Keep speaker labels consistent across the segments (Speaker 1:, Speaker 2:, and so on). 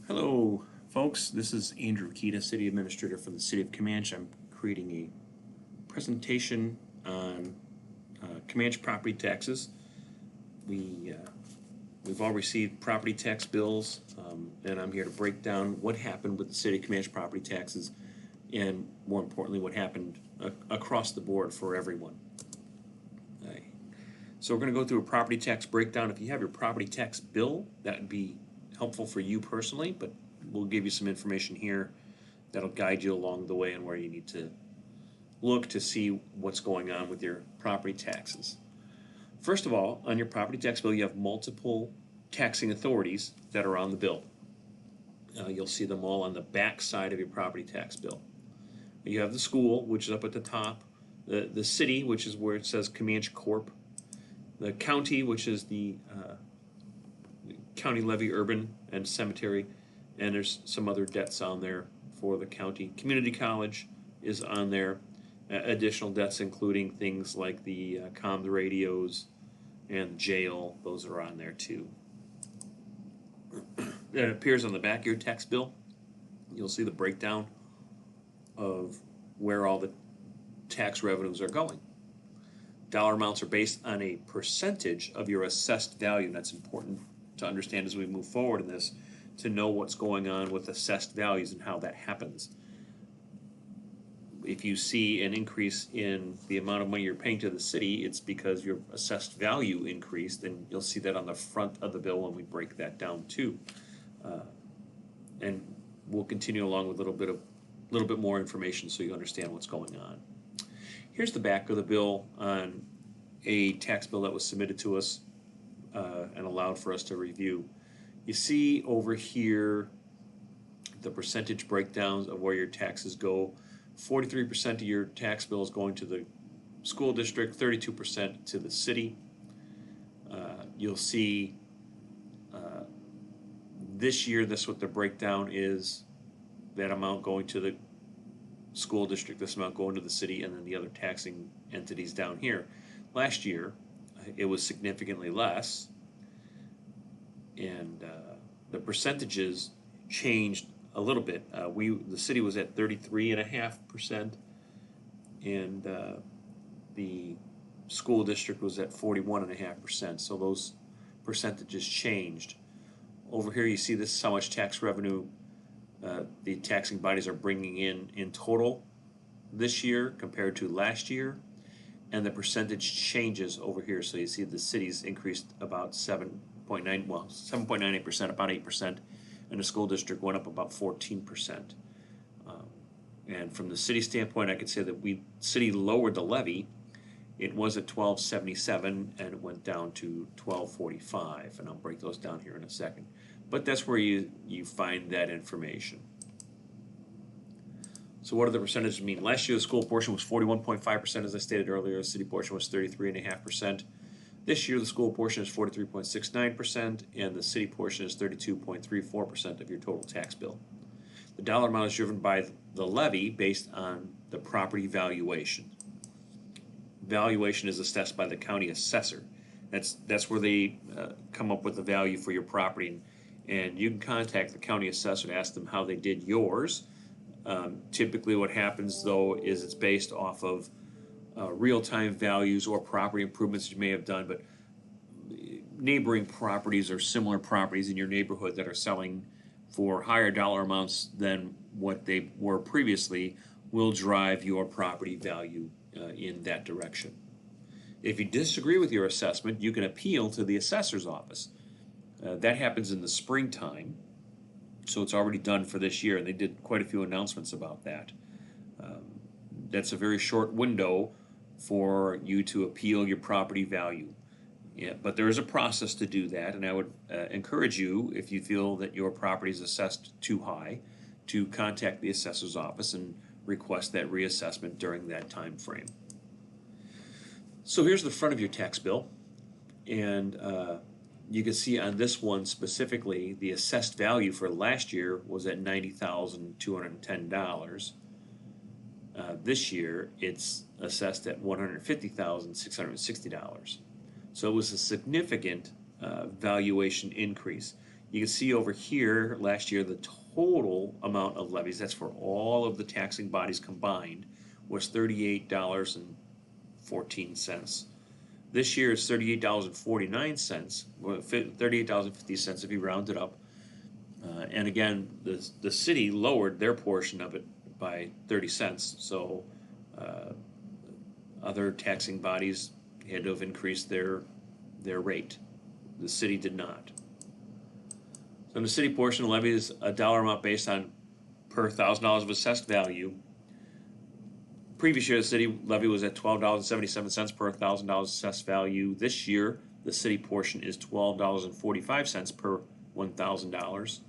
Speaker 1: Hello, folks. This is Andrew Kita, City Administrator for the City of Camanche. I'm creating a presentation on Camanche property taxes. We've all received property tax bills, and I'm here to break down what happened with the City of Camanche property taxes, and more importantly, what happened across the board for everyone. So we're going to go through a property tax breakdown. If you have your property tax bill, that would be helpful for you personally, but we'll give you some information here that'll guide you along the way and where you need to look to see what's going on with your property taxes. First of all, on your property tax bill, you have multiple taxing authorities that are on the bill. You'll see them all on the back side of your property tax bill. You have the school, which is up at the top, the city, which is where it says Camanche Corp., the county, which is the county levy, urban, and cemetery, and there's some other debts on there for the county. Community college is on there. Additional debts including things like the comms radios and jail, those are on there too. It appears on the back of your tax bill. You'll see the breakdown of where all the tax revenues are going. Dollar amounts are based on a percentage of your assessed value, and that's important to understand as we move forward in this, to know what's going on with assessed values and how that happens. If you see an increase in the amount of money you're paying to the city, it's because your assessed value increased, and you'll see that on the front of the bill when we break that down too. And we'll continue along with a little bit more information so you understand what's going on. Here's the back of the bill on a tax bill that was submitted to us and allowed for us to review. You see over here the percentage breakdowns of where your taxes go. 43% of your tax bill is going to the school district, 32% to the city. You'll see this year, that's what the breakdown is. That amount going to the school district, this amount going to the city, and then the other taxing entities down here. Last year, it was significantly less, and the percentages changed a little bit. The city was at 33.5%, and the school district was at 41.5%. So those percentages changed. Over here, you see this is how much tax revenue the taxing bodies are bringing in total this year compared to last year, and the percentage changes over here. So you see the cities increased about 7.98%, about 8%, and the school district went up about 14%. And from the city standpoint, I could say that city lowered the levy. It was at $12.77 and it went down to $12.45, and I'll break those down here in a second. But that's where you find that information. So what do the percentages mean? Last year the school portion was 41.5%, as I stated earlier. The city portion was 33.5%. This year the school portion is 43.69%, and the city portion is 32.34% of your total tax bill. The dollar amount is driven by the levy based on the property valuation. Valuation is assessed by the county assessor. That's where they come up with the value for your property, and you can contact the county assessor to ask them how they did yours. Typically what happens though is it's based off of real-time values or property improvements you may have done, but neighboring properties or similar properties in your neighborhood that are selling for higher dollar amounts than what they were previously will drive your property value in that direction. If you disagree with your assessment, you can appeal to the assessor's office. That happens in the springtime, so it's already done for this year, and they did quite a few announcements about that. That's a very short window for you to appeal your property value. Yeah, but there is a process to do that, and I would encourage you, if you feel that your property is assessed too high, to contact the assessor's office and request that reassessment during that time frame. So here's the front of your tax bill, and you can see on this one specifically, the assessed value for last year was at $90,210. This year, it's assessed at $150,660. So it was a significant valuation increase. You can see over here, last year, the total amount of levies, that's for all of the taxing bodies combined, was $38.14. This year it's $38.49, $38.50 if you round it up. And again, the city lowered their portion of it by 30 cents. So other taxing bodies had to have increased their rate. The city did not. So in the city portion, the levy is a dollar amount based on per $1,000 of assessed value. Previous year, the city levy was at $12.77 per $1,000 assessed value. This year, the city portion is $12.45 per $1,000.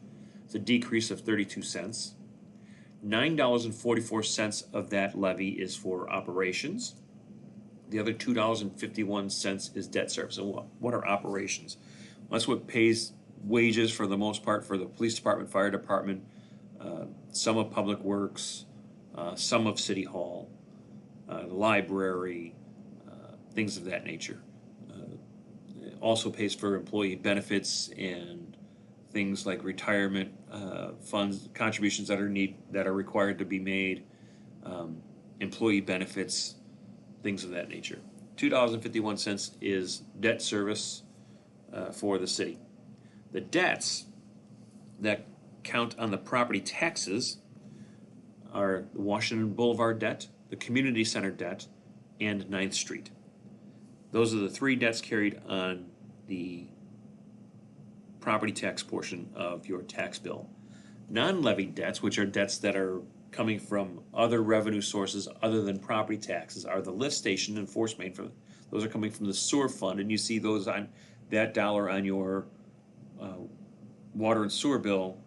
Speaker 1: It's a decrease of 32 cents. $9.44 of that levy is for operations. The other $2.51 is debt service. And what are operations? Well, that's what pays wages for the most part for the police department, fire department, some of public works, some of city hall, the library, things of that nature. It also pays for employee benefits and things like retirement funds, contributions that are required to be made, employee benefits, things of that nature. $2.51 is debt service for the city. The debts that count on the property taxes are the Washington Boulevard debt, the Community Center debt, and 9th Street. Those are the three debts carried on the property tax portion of your tax bill. Non-levied debts, which are debts that are coming from other revenue sources other than property taxes, are the lift station and force main. Those are coming from the sewer fund, and you see those on that dollar on your water and sewer bill,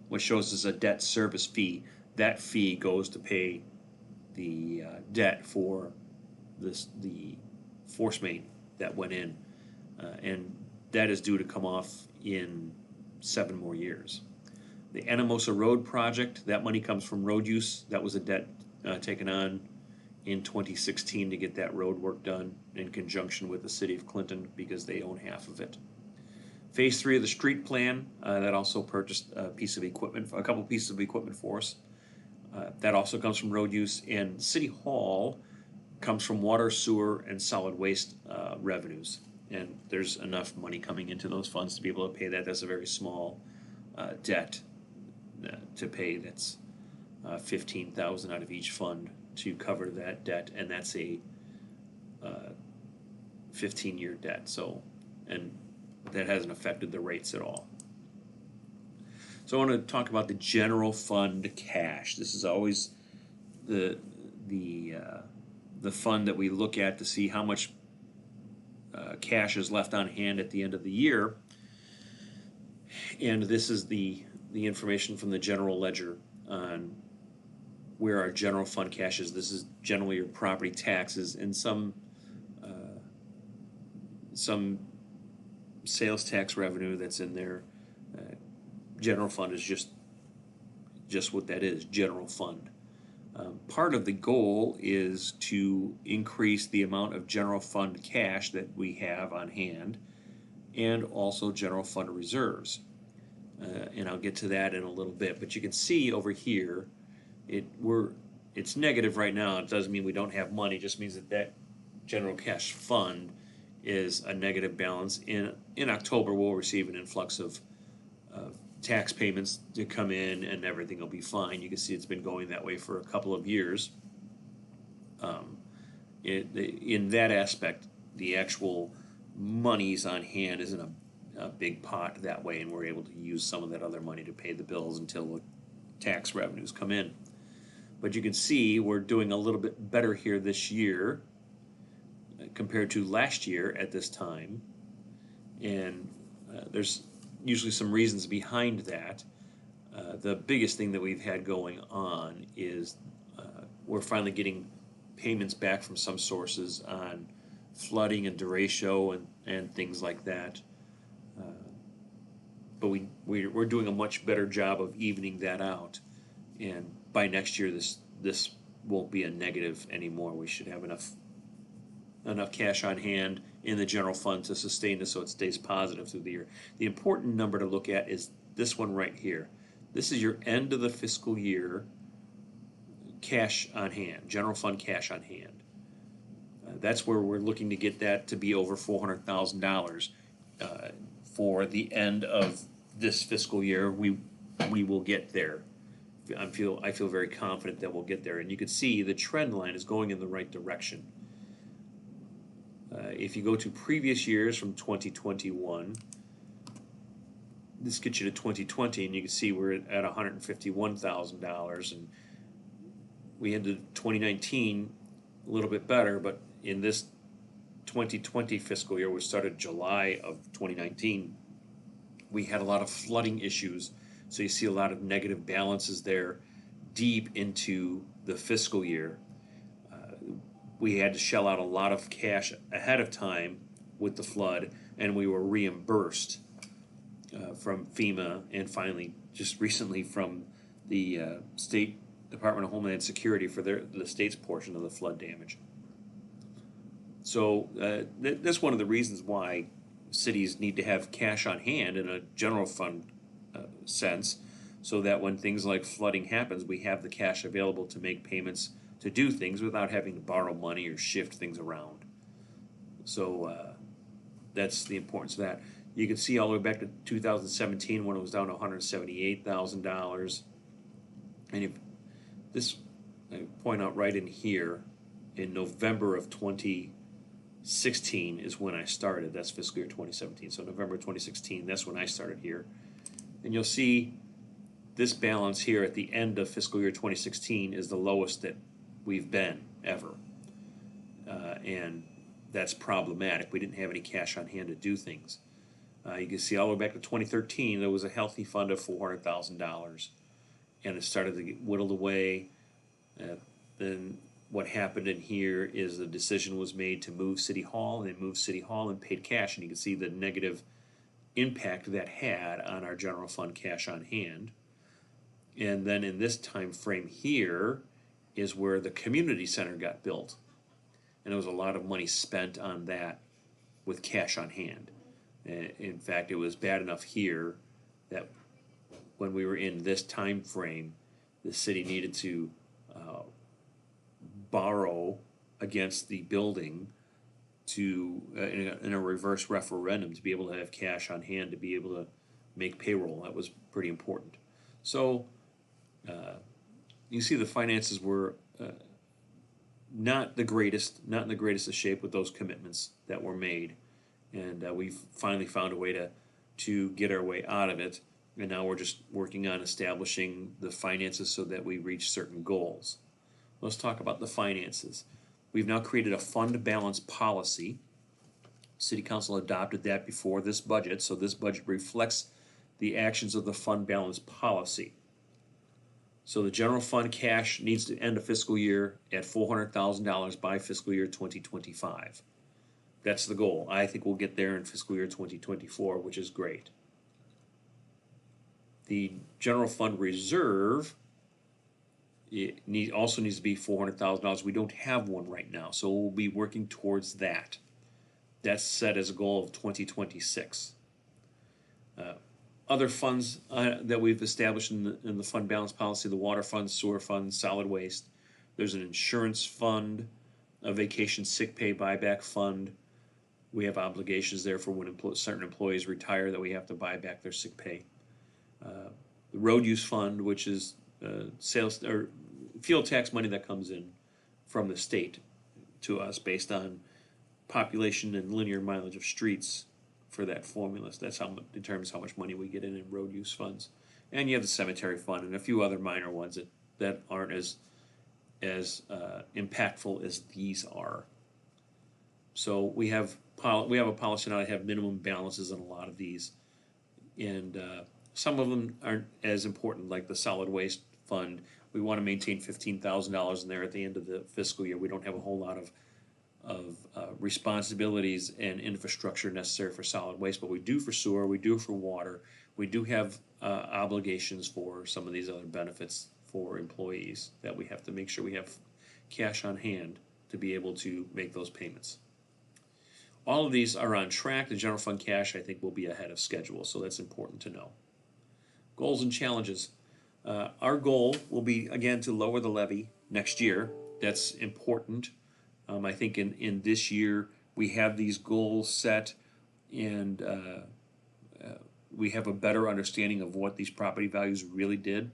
Speaker 1: which shows as a debt service fee. That fee goes to pay the debt for the force main that went in, and that is due to come off in 7 more years. The Anamosa Road project, that money comes from road use. That was a debt taken on in 2016 to get that road work done in conjunction with the city of Clinton because they own half of it. Phase 3 of the street plan, that also purchased a couple pieces of equipment for us. That also comes from road use, and City Hall comes from water, sewer, and solid waste revenues. And there's enough money coming into those funds to be able to pay that. That's a very small debt to pay. That's $15,000 out of each fund to cover that debt, and that's a 15-year debt. So, and that hasn't affected the rates at all. So I want to talk about the general fund cash. This is always the fund that we look at to see how much cash is left on hand at the end of the year. And this is the information from the general ledger on where our general fund cash is. This is generally your property taxes and some sales tax revenue that's in there. General fund is just what that is, general fund. Part of the goal is to increase the amount of general fund cash that we have on hand and also general fund reserves. And I'll get to that in a little bit, but you can see over here it's negative right now. It doesn't mean we don't have money, it just means that general cash fund is a negative balance. In October we'll receive an influx of tax payments to come in and everything will be fine. You can see it's been going that way for a couple of years. In that aspect, the actual monies on hand isn't a big pot that way, and we're able to use some of that other money to pay the bills until the tax revenues come in. But you can see we're doing a little bit better here this year compared to last year at this time, and there's usually some reasons behind that. The biggest thing that we've had going on is we're finally getting payments back from some sources on flooding and derecho and things like that. But we're doing a much better job of evening that out, and by next year this won't be a negative anymore. We should have enough cash on hand in the general fund to sustain this so it stays positive through the year. The important number to look at is this one right here. This is your end of the fiscal year cash on hand, general fund cash on hand. That's where we're looking to get that to be over $400,000 for the end of this fiscal year. We will get there. I feel very confident that we'll get there, and you can see the trend line is going in the right direction. If you go to previous years from 2021, this gets you to 2020, and you can see we're at $151,000, and we ended 2019 a little bit better, but in this 2020 fiscal year, which started July of 2019, we had a lot of flooding issues. So you see a lot of negative balances there deep into the fiscal year. We had to shell out a lot of cash ahead of time with the flood, and we were reimbursed from FEMA and finally just recently from the State Department of Homeland Security for the state's portion of the flood damage. So that's one of the reasons why cities need to have cash on hand in a general fund sense, so that when things like flooding happens, we have the cash available to make payments to do things without having to borrow money or shift things around. So that's the importance of that. You can see all the way back to 2017 when it was down to $178,000. And if this, I point out right in here, in November of 2016 is when I started. That's fiscal year 2017. So November 2016, that's when I started here. And you'll see this balance here at the end of fiscal year 2016 is the lowest that we've been ever. And that's problematic. We didn't have any cash on hand to do things. You can see all the way back to 2013, there was a healthy fund of $400,000. And it started to get whittled away. Then what happened in here is the decision was made to move City Hall, and they moved City Hall and paid cash. And you can see the negative impact that had on our general fund cash on hand. And then in this time frame here is where the community center got built. And there was a lot of money spent on that with cash on hand. In fact, it was bad enough here that when we were in this time frame, the city needed to borrow against the building to in a reverse referendum to be able to have cash on hand to be able to make payroll. That was pretty important. So you see the finances were not in the greatest of shape with those commitments that were made, and we've finally found a way to get our way out of it. And now we're just working on establishing the finances so that we reach certain goals. Let's talk about the finances. We've now created a fund balance policy. City Council adopted that before this budget, so this budget reflects the actions of the fund balance policy. So the general fund cash needs to end a fiscal year at $400,000 by fiscal year 2025. That's the goal. I think we'll get there in fiscal year 2024, which is great. The general fund reserve also needs to be $400,000. We don't have one right now, so we'll be working towards that. That's set as a goal of 2026. Other funds that we've established in the fund balance policy: the water fund, sewer fund, solid waste. There's an insurance fund, a vacation sick pay buyback fund. We have obligations there for when certain employees retire that we have to buy back their sick pay. The road use fund, which is sales or fuel tax money that comes in from the state to us based on population and linear mileage of streets for that formula. So that's how determines how much money we get in road use funds. And you have the cemetery fund and a few other minor ones that aren't as impactful as these are. So we have a policy now to have minimum balances in a lot of these, and some of them aren't as important, like the solid waste fund. We want to maintain $15,000 in there at the end of the fiscal year. We don't have a whole lot of responsibilities and infrastructure necessary for solid waste, but we do for sewer, we do for water, we do have obligations for some of these other benefits for employees that we have to make sure we have cash on hand to be able to make those payments. all of these are on track. The general fund cash, I think, will be ahead of schedule, so that's important to know. Goals and challenges. Our goal will be, again, to lower the levy next year. That's important. I think in this year, we have these goals set, and we have a better understanding of what these property values really did,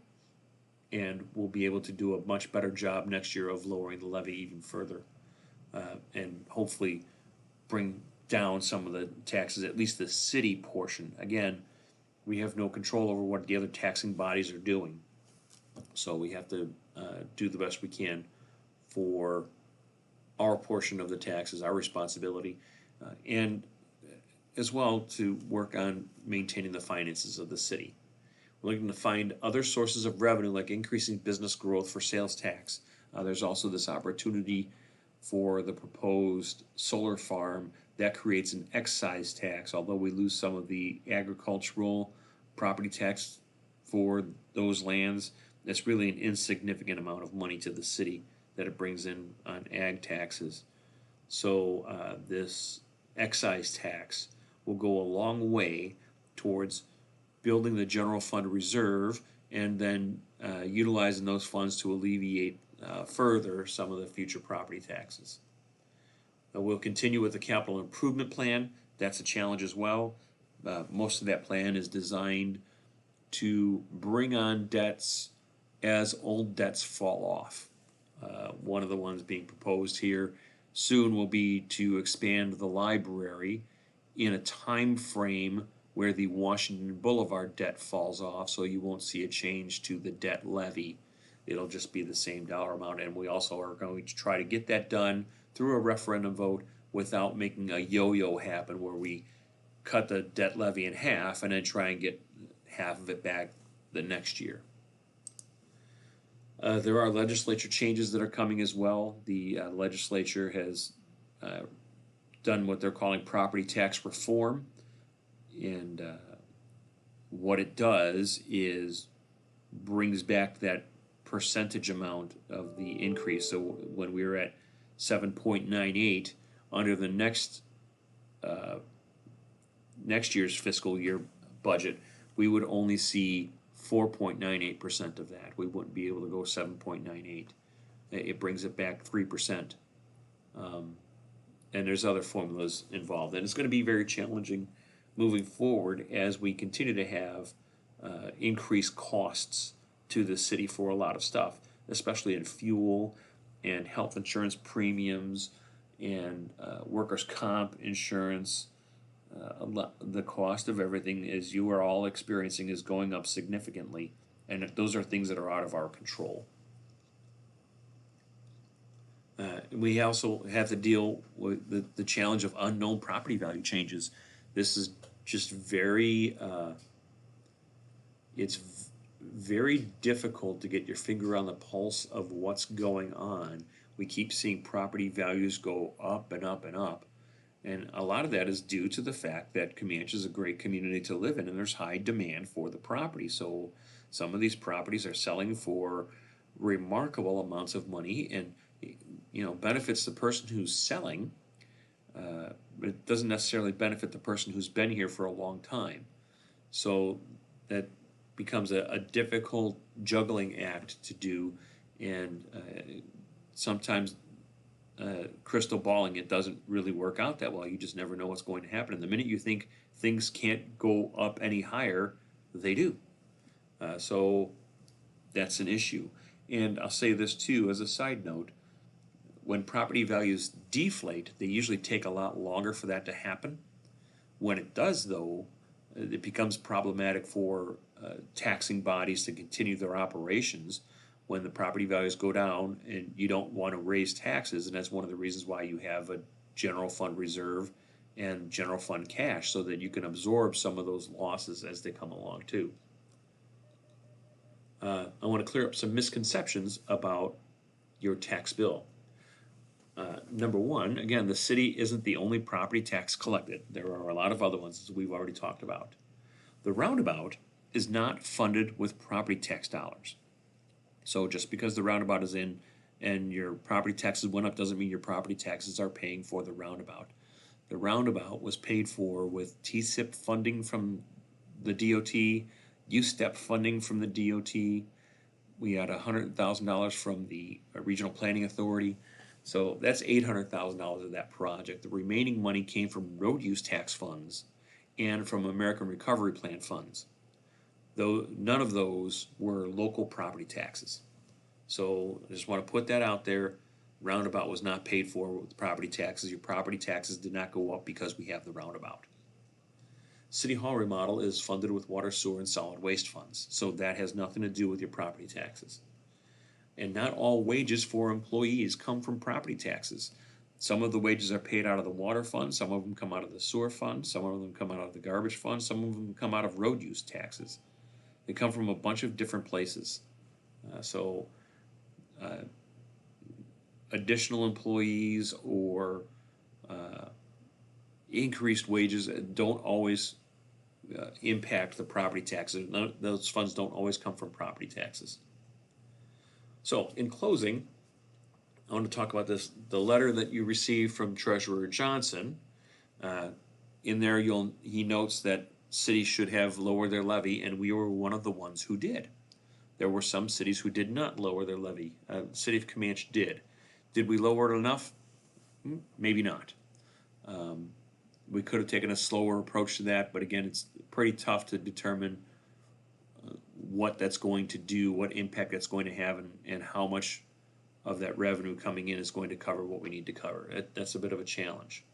Speaker 1: and we'll be able to do a much better job next year of lowering the levy even further, and hopefully bring down some of the taxes, at least the city portion. Again, we have no control over what the other taxing bodies are doing, so we have to do the best we can for our portion of the taxes, our responsibility, and as well to work on maintaining the finances of the city. We're looking to find other sources of revenue like increasing business growth for sales tax. There's also this opportunity for the proposed solar farm that creates an excise tax. Although we lose some of the agricultural property tax for those lands, that's really an insignificant amount of money to the city that it brings in on ag taxes. So this excise tax will go a long way towards building the general fund reserve and then utilizing those funds to alleviate further some of the future property taxes. We'll continue with the capital improvement plan. That's a challenge as well. Most of that plan is designed to bring on debts as old debts fall off. One of the ones being proposed here soon will be to expand the library in a time frame where the Washington Boulevard debt falls off, so you won't see a change to the debt levy. It'll just be the same dollar amount, and we also are going to try to get that done through a referendum vote without making a yo-yo happen where we cut the debt levy in half and then try and get half of it back the next year. There are legislature changes that are coming as well. The legislature has done what they're calling property tax reform, and what it does is brings back that percentage amount of the increase. So when we were at 7.98 under the next year's fiscal year budget, we would only see 4.98% of that. We wouldn't be able to go 7.98. It brings it back 3%. And there's other formulas involved. And it's going to be very challenging moving forward as we continue to have increased costs to the city for a lot of stuff, especially in fuel and health insurance premiums and workers' comp insurance. The cost of everything, as you are all experiencing, is going up significantly, and those are things that are out of our control. We also have to deal with the challenge of unknown property value changes. This is just very very difficult to get your finger on the pulse of what's going on. We keep seeing property values go up and up and up. And a lot of that is due to the fact that Camanche is a great community to live in, and there's high demand for the property. So some of these properties are selling for remarkable amounts of money, and benefits the person who's selling. It doesn't necessarily benefit the person who's been here for a long time. So that becomes a difficult juggling act to do, and sometimes crystal balling it doesn't really work out that well. You just never know what's going to happen. And the minute you think things can't go up any higher, they do. So that's an issue. And I'll say this too as a side note. When property values deflate, they usually take a lot longer for that to happen. When it does, though, it becomes problematic for taxing bodies to continue their operations when the property values go down, and you don't want to raise taxes, and that's one of the reasons why you have a general fund reserve and general fund cash, so that you can absorb some of those losses as they come along too. I want to clear up some misconceptions about your tax bill. Number one, again, the city isn't the only property tax collected. There are a lot of other ones, as we've already talked about. The roundabout is not funded with property tax dollars. So just because the roundabout is in and your property taxes went up doesn't mean your property taxes are paying for the roundabout. The roundabout was paid for with TSIP funding from the DOT, USTEP funding from the DOT. We had $100,000 from the Regional Planning Authority. So that's $800,000 of that project. The remaining money came from road use tax funds and from American Recovery Plan funds. Though none of those were local property taxes. So I just want to put that out there. Roundabout was not paid for with property taxes. Your property taxes did not go up because we have the roundabout. City Hall remodel is funded with water, sewer, and solid waste funds. So that has nothing to do with your property taxes. And not all wages for employees come from property taxes. Some of the wages are paid out of the water fund, some of them come out of the sewer fund, some of them come out of the garbage fund, some of them come out of road use taxes. They come from a bunch of different places. Additional employees or increased wages don't always impact the property taxes. Those funds don't always come from property taxes. So, in closing, I want to talk about the letter that you received from Treasurer Johnson. In there, he notes that cities should have lowered their levy, and we were one of the ones who did. There were some cities who did not lower their levy. The city of Camanche did. Did we lower it enough? Maybe not. We could have taken a slower approach to that, but again, it's pretty tough to determine what that's going to do, what impact that's going to have, and how much of that revenue coming in is going to cover what we need to cover. That's a bit of a challenge.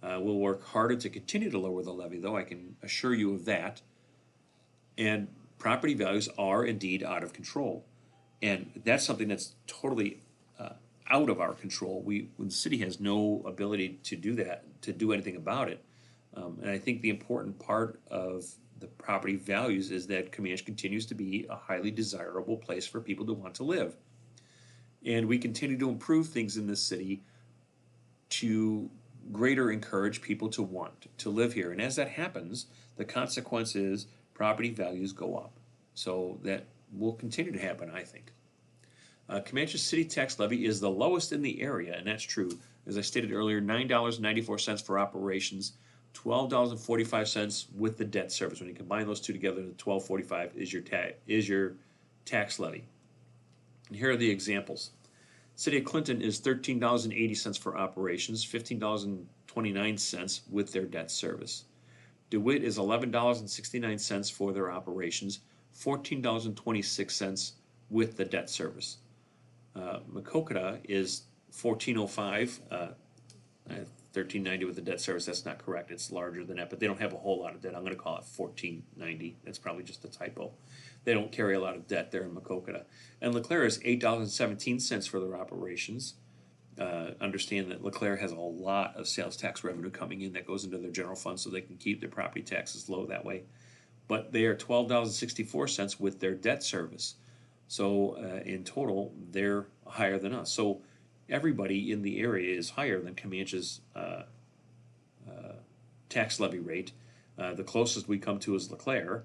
Speaker 1: We'll work harder to continue to lower the levy, though, I can assure you of that. And property values are indeed out of control. And that's something that's totally out of our control. The city has no ability to do that, to do anything about it. And I think the important part of the property values is that Camanche continues to be a highly desirable place for people to want to live. And we continue to improve things in this city to greater encourage people to want to live here. And as that happens, the consequence is property values go up. So that will continue to happen, I think. Camanche's city tax levy is the lowest in the area, and that's true. As I stated earlier, $9.94 for operations, $12.45 with the debt service. When you combine those two together, the $12.45 is your tax levy. And here are the examples. City of Clinton is $13.80 for operations, $15.29 with their debt service. DeWitt is $11.69 for their operations, $14.26 with the debt service. Maquoketa is $14.05, $13.90 with the debt service. That's not correct. It's larger than that, but they don't have a whole lot of debt. I'm going to call it $14.90. That's probably just a typo. They don't carry a lot of debt there in Maquoketa. And LeClaire is $8.17 for their operations. Understand that LeClaire has a lot of sales tax revenue coming in that goes into their general fund, so they can keep their property taxes low that way. But they are $12.64 with their debt service. So in total, they're higher than us. So everybody in the area is higher than Camanche's tax levy rate. The closest we come to is LeClaire,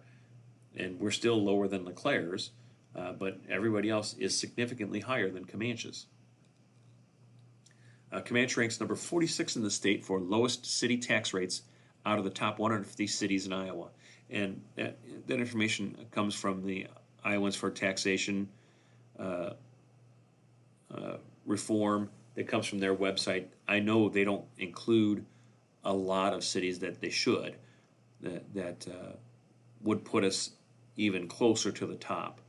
Speaker 1: and we're still lower than LeClaire's, but everybody else is significantly higher than Camanche's. Camanche ranks number 46 in the state for lowest city tax rates out of the top 150 cities in Iowa. And that information comes from the Iowans for Taxation Reform. That comes from their website. I know they don't include a lot of cities that they should, that would put us even closer to the top.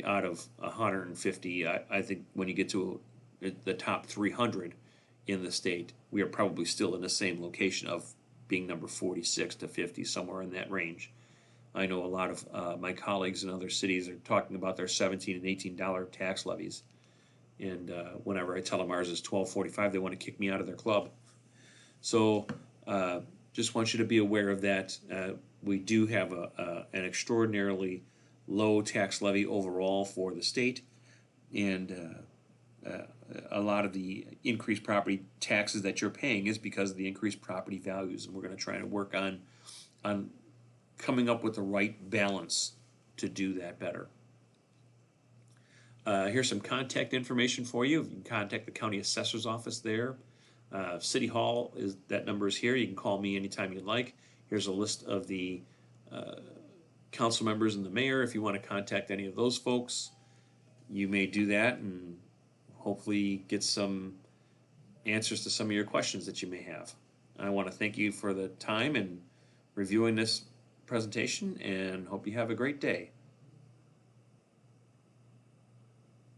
Speaker 1: Out of 150, I think when you get to the top 300 in the state, we are probably still in the same location of being number 46 to 50, somewhere in that range. I know a lot of my colleagues in other cities are talking about their $17 and $18 tax levies. And whenever I tell them ours is $12.45, they want to kick me out of their club. So just want you to be aware of that. We do have an extraordinarily low tax levy overall for the state. And a lot of the increased property taxes that you're paying is because of the increased property values. And we're going to try to work on coming up with the right balance to do that better. Here's some contact information for you. You can contact the county assessor's office there. City Hall is that number is here. You can call me anytime you'd like. Here's a list of the council members and the mayor. If you want to contact any of those folks, you may do that and hopefully get some answers to some of your questions that you may have. I want to thank you for the time and reviewing this presentation and hope you have a great day.